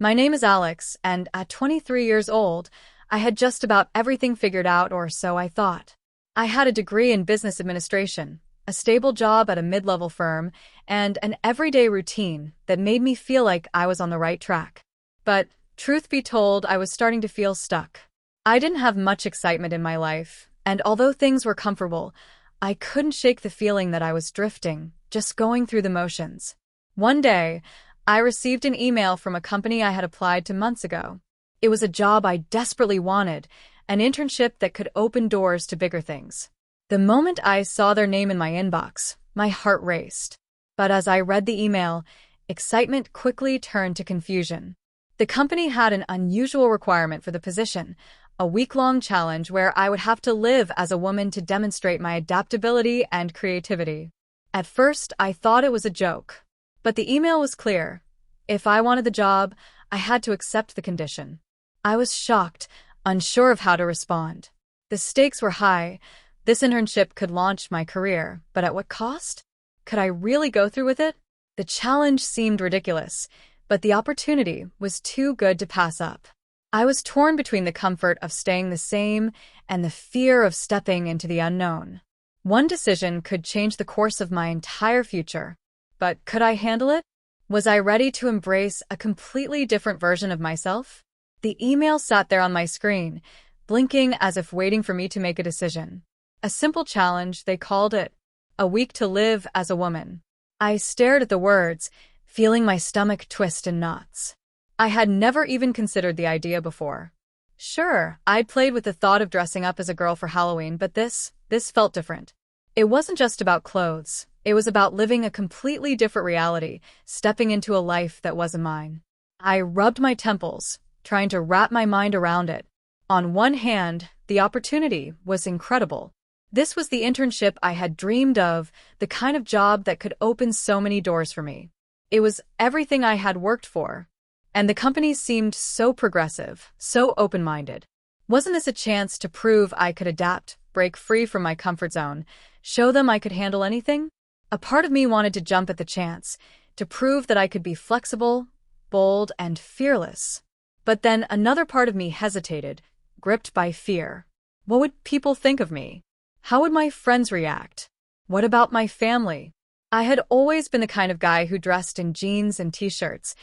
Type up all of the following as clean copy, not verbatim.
My name is Alex, and at 23 years old, I had just about everything figured out, or so I thought. I had a degree in business administration, a stable job at a mid-level firm, and an everyday routine that made me feel like I was on the right track. But, truth be told, I was starting to feel stuck. I didn't have much excitement in my life, and although things were comfortable, I couldn't shake the feeling that I was drifting, just going through the motions. One day, I received an email from a company I had applied to months ago. It was a job I desperately wanted, an internship that could open doors to bigger things. The moment I saw their name in my inbox, my heart raced. But as I read the email, excitement quickly turned to confusion. The company had an unusual requirement for the position, a week-long challenge where I would have to live as a woman to demonstrate my adaptability and creativity. At first, I thought it was a joke. But the email was clear. If I wanted the job, I had to accept the condition. I was shocked, unsure of how to respond. The stakes were high. This internship could launch my career, but at what cost? Could I really go through with it? The challenge seemed ridiculous, but the opportunity was too good to pass up. I was torn between the comfort of staying the same and the fear of stepping into the unknown. One decision could change the course of my entire future. But could I handle it? Was I ready to embrace a completely different version of myself? The email sat there on my screen, blinking as if waiting for me to make a decision. A simple challenge, they called it. A week to live as a woman. I stared at the words, feeling my stomach twist in knots. I had never even considered the idea before. Sure, I'd played with the thought of dressing up as a girl for Halloween, but this felt different. It wasn't just about clothes. It was about living a completely different reality, stepping into a life that wasn't mine. I rubbed my temples, trying to wrap my mind around it. On one hand, the opportunity was incredible. This was the internship I had dreamed of, the kind of job that could open so many doors for me. It was everything I had worked for. And the company seemed so progressive, so open-minded. Wasn't this a chance to prove I could adapt, break free from my comfort zone, show them I could handle anything? A part of me wanted to jump at the chance, to prove that I could be flexible, bold, and fearless. But then another part of me hesitated, gripped by fear. What would people think of me? How would my friends react? What about my family? I had always been the kind of guy who dressed in jeans and t-shirts,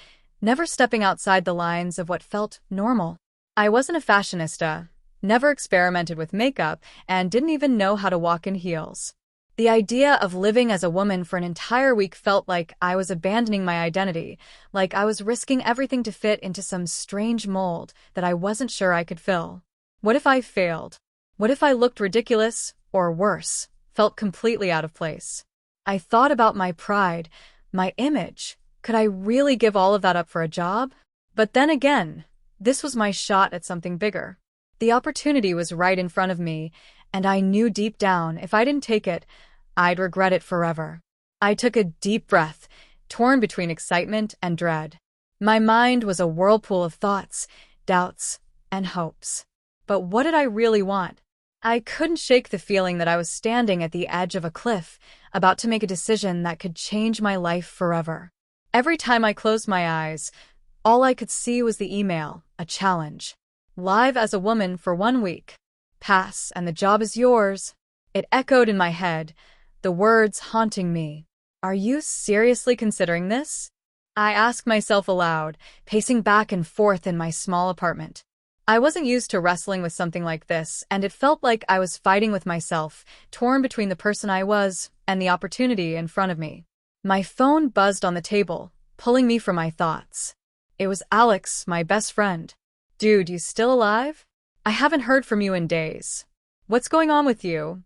never stepping outside the lines of what felt normal. I wasn't a fashionista, never experimented with makeup, and didn't even know how to walk in heels. The idea of living as a woman for an entire week felt like I was abandoning my identity, like I was risking everything to fit into some strange mold that I wasn't sure I could fill. What if I failed? What if I looked ridiculous, or worse, felt completely out of place? I thought about my pride, my image. Could I really give all of that up for a job? But then again, this was my shot at something bigger. The opportunity was right in front of me, and I knew deep down if I didn't take it, I'd regret it forever. I took a deep breath, torn between excitement and dread. My mind was a whirlpool of thoughts, doubts, and hopes. But what did I really want? I couldn't shake the feeling that I was standing at the edge of a cliff, about to make a decision that could change my life forever. Every time I closed my eyes, all I could see was the email, a challenge. Live as a woman for 1 week. Pass, and the job is yours. It echoed in my head, the words haunting me. Are you seriously considering this? I asked myself aloud, pacing back and forth in my small apartment. I wasn't used to wrestling with something like this, and it felt like I was fighting with myself, torn between the person I was and the opportunity in front of me. My phone buzzed on the table, pulling me from my thoughts. It was Alex, my best friend. Dude, you still alive? I haven't heard from you in days. What's going on with you?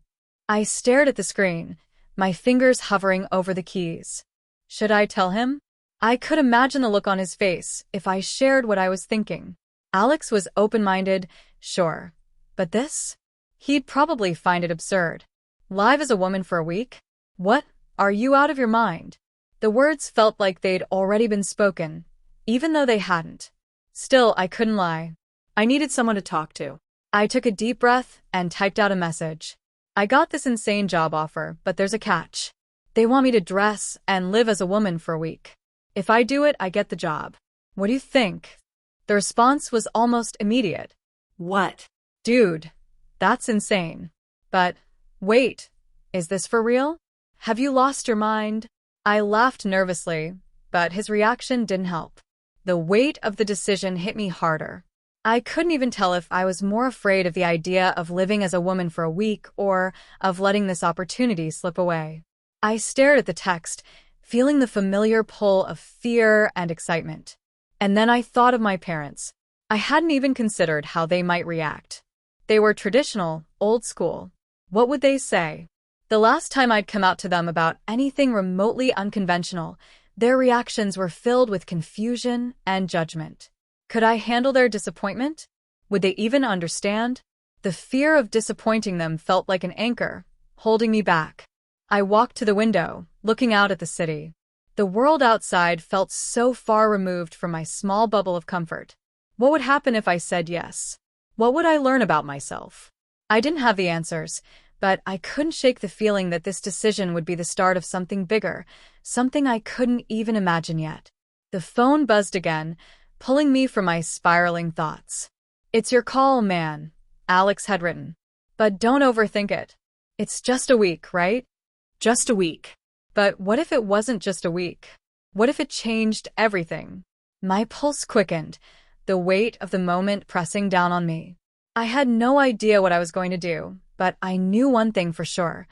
I stared at the screen, my fingers hovering over the keys. Should I tell him? I could imagine the look on his face if I shared what I was thinking. Alex was open-minded, sure. But this? He'd probably find it absurd. Live as a woman for a week? What? Are you out of your mind? The words felt like they'd already been spoken, even though they hadn't. Still, I couldn't lie. I needed someone to talk to. I took a deep breath and typed out a message. I got this insane job offer, but there's a catch. They want me to dress and live as a woman for a week. If I do it, I get the job. What do you think? The response was almost immediate. What? Dude, that's insane. But, wait, is this for real? Have you lost your mind? I laughed nervously, but his reaction didn't help. The weight of the decision hit me harder. I couldn't even tell if I was more afraid of the idea of living as a woman for a week or of letting this opportunity slip away. I stared at the text, feeling the familiar pull of fear and excitement. And then I thought of my parents. I hadn't even considered how they might react. They were traditional, old school. What would they say? The last time I'd come out to them about anything remotely unconventional, their reactions were filled with confusion and judgment. Could I handle their disappointment? Would they even understand? The fear of disappointing them felt like an anchor, holding me back. I walked to the window, looking out at the city. The world outside felt so far removed from my small bubble of comfort. What would happen if I said yes? What would I learn about myself? I didn't have the answers, but I couldn't shake the feeling that this decision would be the start of something bigger, something I couldn't even imagine yet. The phone buzzed again, pulling me from my spiraling thoughts. "It's your call, man," Alex had written. "But don't overthink it. It's just a week, right?" Just a week. But what if it wasn't just a week? What if it changed everything? My pulse quickened, the weight of the moment pressing down on me. I had no idea what I was going to do, but I knew one thing for sure.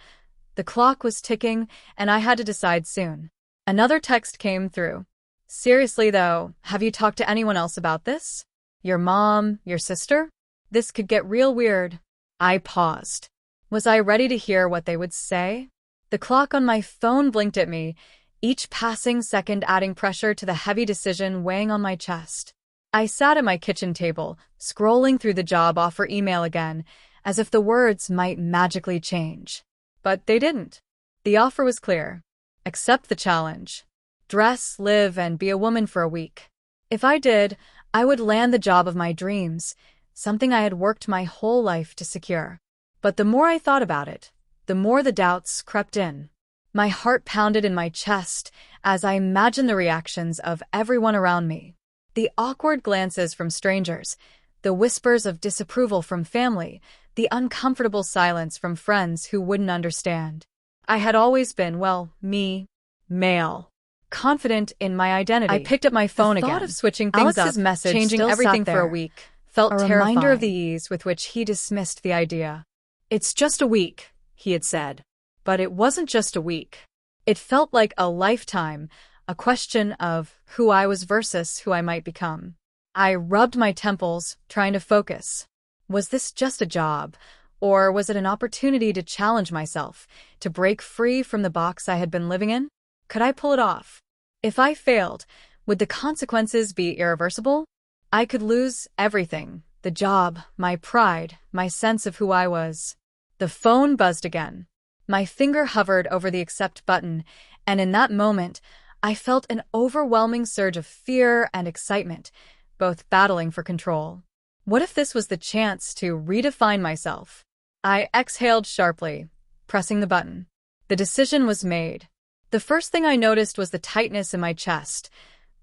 The clock was ticking, and I had to decide soon. Another text came through. "Seriously though, have you talked to anyone else about this? Your mom, your sister? This could get real weird." I paused. Was I ready to hear what they would say? The clock on my phone blinked at me, each passing second adding pressure to the heavy decision weighing on my chest. I sat at my kitchen table, scrolling through the job offer email again, as if the words might magically change. But they didn't. The offer was clear. Accept the challenge. Dress, live, and be a woman for a week. If I did, I would land the job of my dreams, something I had worked my whole life to secure. But the more I thought about it, the more the doubts crept in. My heart pounded in my chest as I imagined the reactions of everyone around me. The awkward glances from strangers, the whispers of disapproval from family, the uncomfortable silence from friends who wouldn't understand. I had always been, male. Confident in my identity. I picked up my phone again. The thought of switching things Alex's up, message changing still everything sat for a there. week, felt A terrifying. reminder Of the ease with which he dismissed the idea. "It's just a week," he had said. But it wasn't just a week. It felt like a lifetime, a question of who I was versus who I might become. I rubbed my temples, trying to focus. Was this just a job, or was it an opportunity to challenge myself, to break free from the box I had been living in? Could I pull it off? If I failed, would the consequences be irreversible? I could lose everything, the job, my pride, my sense of who I was. The phone buzzed again. My finger hovered over the accept button, and in that moment, I felt an overwhelming surge of fear and excitement, both battling for control. What if this was the chance to redefine myself? I exhaled sharply, pressing the button. The decision was made. The first thing I noticed was the tightness in my chest,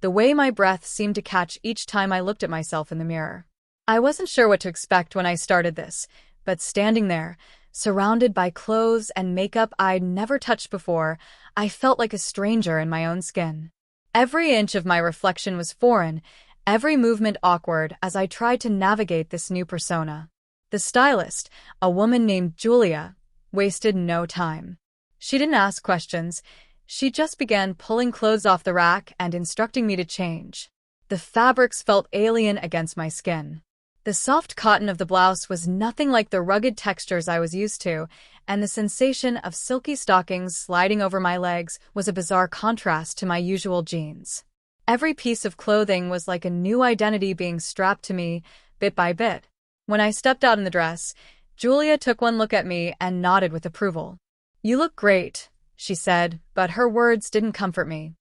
the way my breath seemed to catch each time I looked at myself in the mirror. I wasn't sure what to expect when I started this, but standing there, surrounded by clothes and makeup I'd never touched before, I felt like a stranger in my own skin. Every inch of my reflection was foreign, every movement awkward as I tried to navigate this new persona. The stylist, a woman named Julia, wasted no time. She didn't ask questions. She just began pulling clothes off the rack and instructing me to change. The fabrics felt alien against my skin. The soft cotton of the blouse was nothing like the rugged textures I was used to, and the sensation of silky stockings sliding over my legs was a bizarre contrast to my usual jeans. Every piece of clothing was like a new identity being strapped to me, bit by bit. When I stepped out in the dress, Julia took one look at me and nodded with approval. "You look great," she said, but her words didn't comfort me.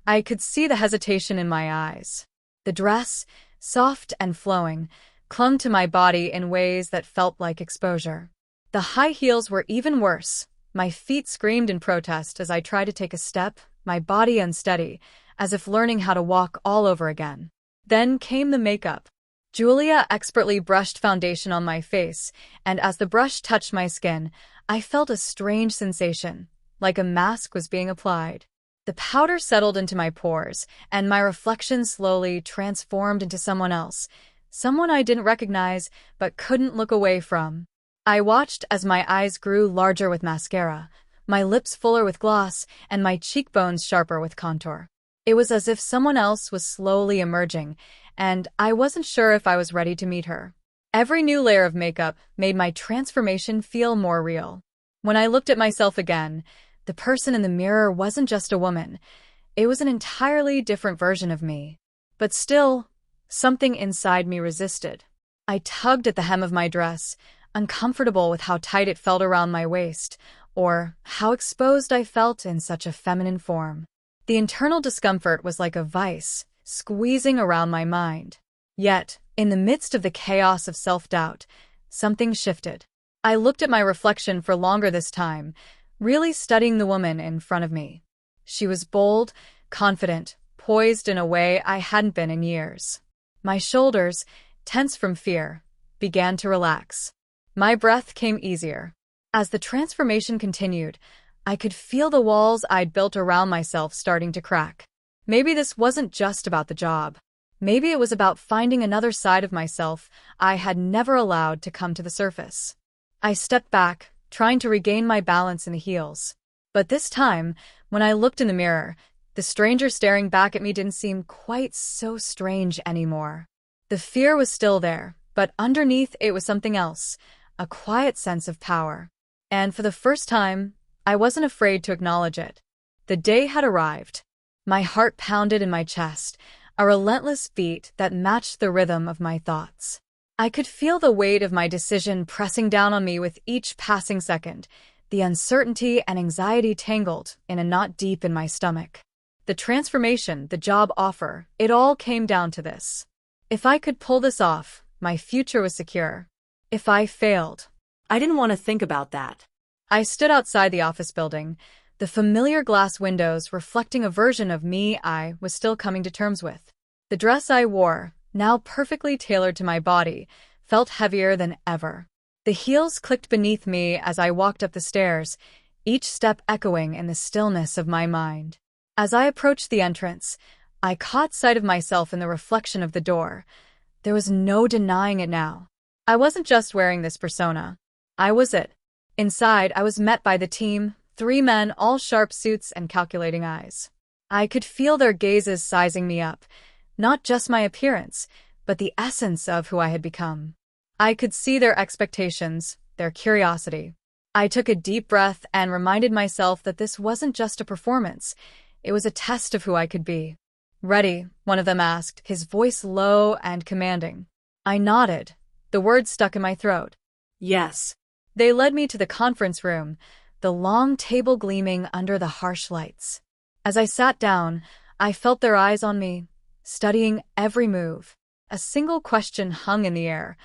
I could see the hesitation in my eyes. The dress, soft and flowing, clung to my body in ways that felt like exposure. The high heels were even worse. My feet screamed in protest as I tried to take a step, my body unsteady, as if learning how to walk all over again. Then came the makeup. Julia expertly brushed foundation on my face, and as the brush touched my skin, I felt a strange sensation, like a mask was being applied. The powder settled into my pores, and my reflection slowly transformed into someone else, someone I didn't recognize but couldn't look away from. I watched as my eyes grew larger with mascara, my lips fuller with gloss, and my cheekbones sharper with contour. It was as if someone else was slowly emerging, and I wasn't sure if I was ready to meet her. Every new layer of makeup made my transformation feel more real. When I looked at myself again, the person in the mirror wasn't just a woman. It was an entirely different version of me. But still, something inside me resisted. I tugged at the hem of my dress, uncomfortable with how tight it felt around my waist, or how exposed I felt in such a feminine form. The internal discomfort was like a vice, squeezing around my mind. Yet, in the midst of the chaos of self-doubt, something shifted. I looked at my reflection for longer this time, really studying the woman in front of me. She was bold, confident, poised in a way I hadn't been in years. My shoulders, tense from fear, began to relax. My breath came easier. As the transformation continued, I could feel the walls I'd built around myself starting to crack. Maybe this wasn't just about the job. Maybe it was about finding another side of myself I had never allowed to come to the surface. I stepped back, trying to regain my balance in the heels. But this time, when I looked in the mirror, the stranger staring back at me didn't seem quite so strange anymore. The fear was still there, but underneath it was something else, a quiet sense of power. And for the first time, I wasn't afraid to acknowledge it. The day had arrived. My heart pounded in my chest, a relentless beat that matched the rhythm of my thoughts. I could feel the weight of my decision pressing down on me with each passing second, the uncertainty and anxiety tangled in a knot deep in my stomach. The transformation, the job offer, it all came down to this. If I could pull this off, my future was secure. If I failed, I didn't want to think about that. I stood outside the office building, the familiar glass windows reflecting a version of me I was still coming to terms with. The dress I wore, now perfectly tailored to my body, felt heavier than ever. The heels clicked beneath me as I walked up the stairs, each step echoing in the stillness of my mind. As I approached the entrance, I caught sight of myself in the reflection of the door. There was no denying it now. I wasn't just wearing this persona. I was it. Inside, I was met by the team, 3 men, all sharp suits and calculating eyes. I could feel their gazes sizing me up, not just my appearance, but the essence of who I had become. I could see their expectations, their curiosity. I took a deep breath and reminded myself that this wasn't just a performance. It was a test of who I could be. "Ready?" one of them asked, his voice low and commanding. I nodded. The words stuck in my throat. Yes. They led me to the conference room, the long table gleaming under the harsh lights. As I sat down, I felt their eyes on me, studying every move. A single question hung in the air.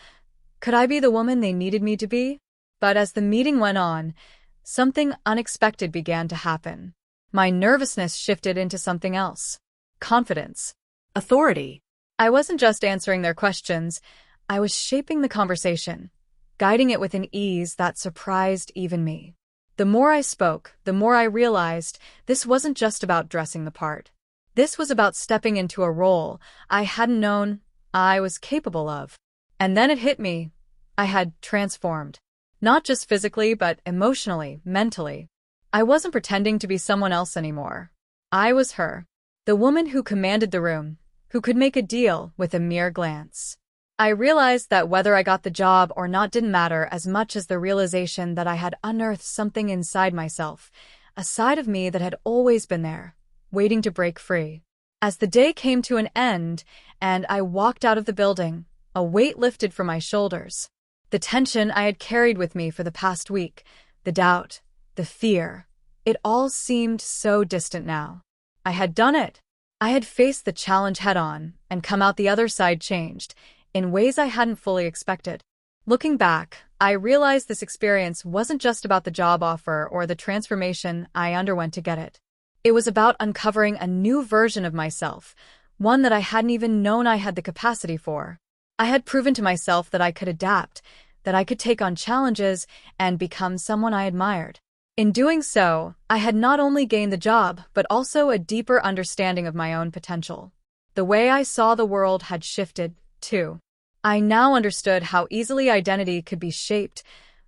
Could I be the woman they needed me to be? But as the meeting went on, something unexpected began to happen. My nervousness shifted into something else. Confidence. Authority. I wasn't just answering their questions, I was shaping the conversation, guiding it with an ease that surprised even me. The more I spoke, the more I realized this wasn't just about dressing the part. This was about stepping into a role I hadn't known I was capable of. And then it hit me. I had transformed. Not just physically, but emotionally, mentally. I wasn't pretending to be someone else anymore. I was her. The woman who commanded the room, who could make a deal with a mere glance. I realized that whether I got the job or not didn't matter as much as the realization that I had unearthed something inside myself, a side of me that had always been there, waiting to break free. As the day came to an end and I walked out of the building, a weight lifted from my shoulders. The tension I had carried with me for the past week, the doubt, the fear, it all seemed so distant now. I had done it. I had faced the challenge head-on and come out the other side changed, in ways I hadn't fully expected. Looking back, I realized this experience wasn't just about the job offer or the transformation I underwent to get it. It was about uncovering a new version of myself, one that I hadn't even known I had the capacity for. I had proven to myself that I could adapt, that I could take on challenges and become someone I admired. In doing so, I had not only gained the job, but also a deeper understanding of my own potential. The way I saw the world had shifted, too. I now understood how easily identity could be shaped,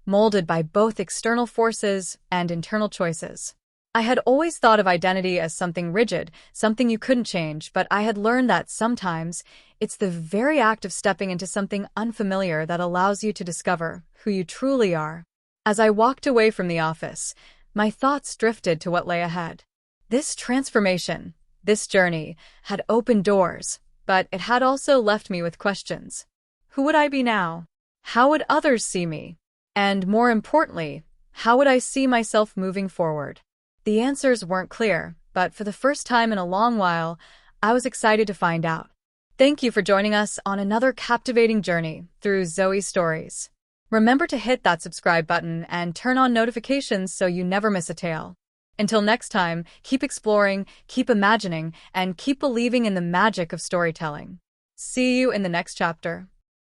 molded by both external forces and internal choices. I had always thought of identity as something rigid, something you couldn't change, but I had learned that sometimes it's the very act of stepping into something unfamiliar that allows you to discover who you truly are. As I walked away from the office, my thoughts drifted to what lay ahead. This transformation, this journey, had opened doors, but it had also left me with questions. Who would I be now? How would others see me? And more importantly, how would I see myself moving forward? The answers weren't clear, but for the first time in a long while, I was excited to find out. Thank you for joining us on another captivating journey through Zoe's stories. Remember to hit that subscribe button and turn on notifications so you never miss a tale. Until next time, keep exploring, keep imagining, and keep believing in the magic of storytelling. See you in the next chapter.